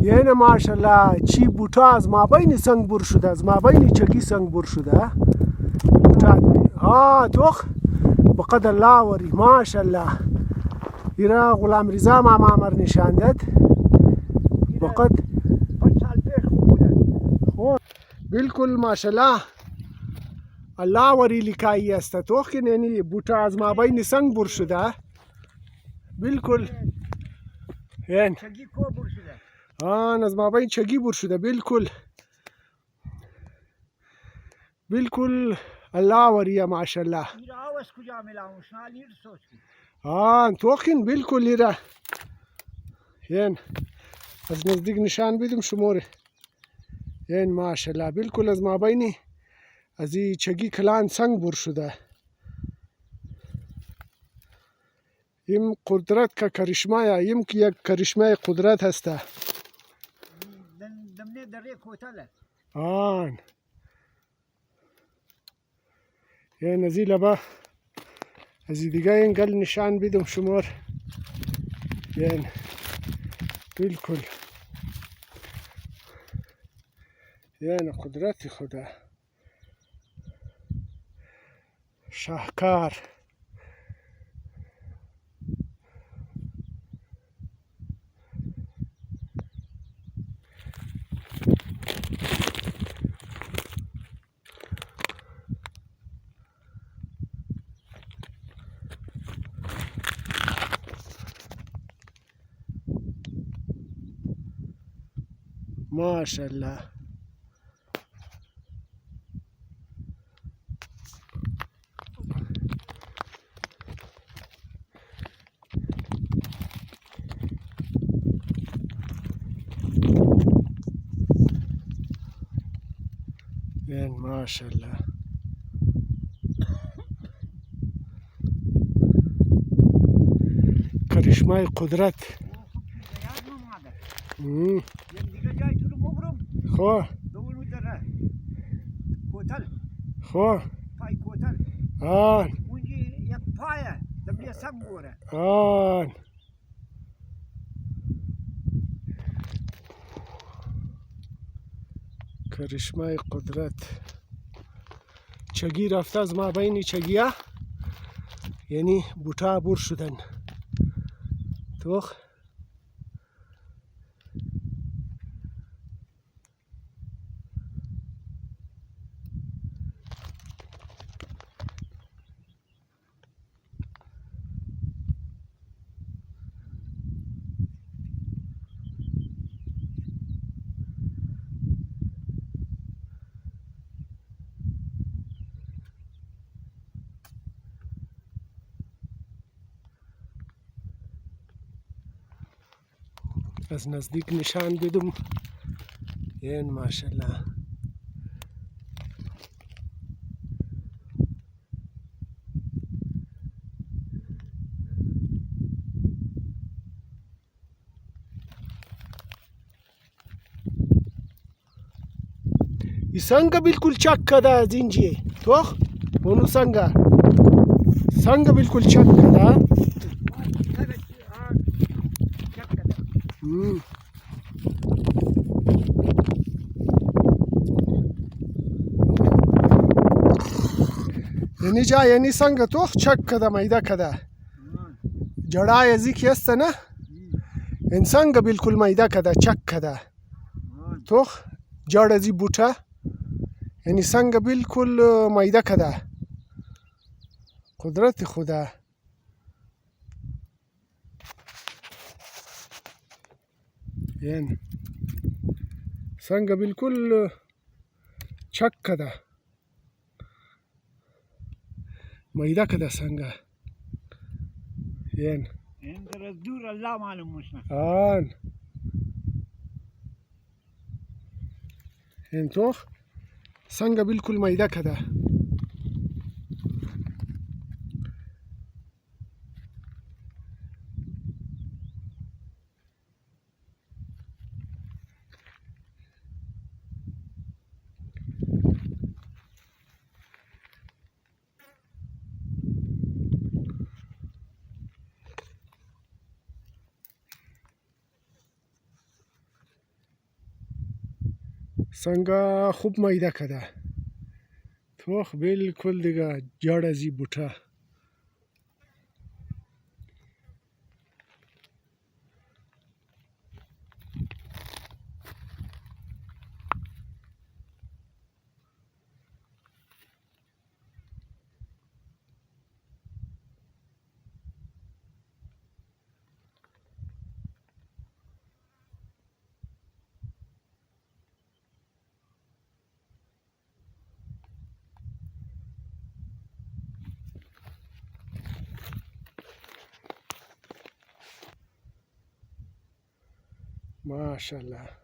یعنی ماشاءالله چی بوتا از مابین سنگ بر شده، از مابین چگی سنگ بر شده بوتا توخ بقدر الله وری ماشاءالله. ایرا غلام رضا ماما امر نشان داد بقد 5 سال پیش خوب بوده. بالکل ماشاءالله الله وری لکایی است توخ که یعنی بوتا از مابین سنگ بر شده بالکل. این چگی کو بر شده. از مابین چگی بر شده بالکل بالکل الله وریه ماشاءالله. ایرا آواز کجا میلاون شنالیر سوچ کی. توخین بالکل ایرا این از نزدیک نشان بدم شماره. این ماشاءالله بالکل از مابین از این چگی کلان سنگ بر شده. این قدرت که کرشمه این که یک کرشمه قدرت هسته. دمنه دره کوتاله. این از این لبه از این دیگه این گل نشان بدم شمار. این بالکل این قدرت خدا شاهکار. ماشاءالله این ماشاءالله کرشمه قدرت. دیگه جای تو رو مبرم. خو دولو دره کوتال. خو پای کوتال. اونجی یک پایه دمنه سنگ بوره. کرشمه قدرت چگی رفته از مابین چگیه یعنی بوتا بر شدن توخ. از نزدیک نشان بدم. این ماشاءالله این سنگ بالکل چک کده از اینجی توخ اونو سنگ بالکل چک کده. یعنی جا یعنی سنگ توخ چک کده میده کده جڑای ازی که است نه این سنگ بالکل میده کده چک کده توخ جڑ ازی بوتا یعنی سنگ بالکل میده کده قدرت خدا. این سنگ بالکل چک کده میده کده سنگ. این در دور الله معلوم مشنا. این توخ سنگ بالکل میده کده. संगा खूप मैदा कदा तो बिल्कुल दिगा जड़ जी बुठा माशाल्लाह।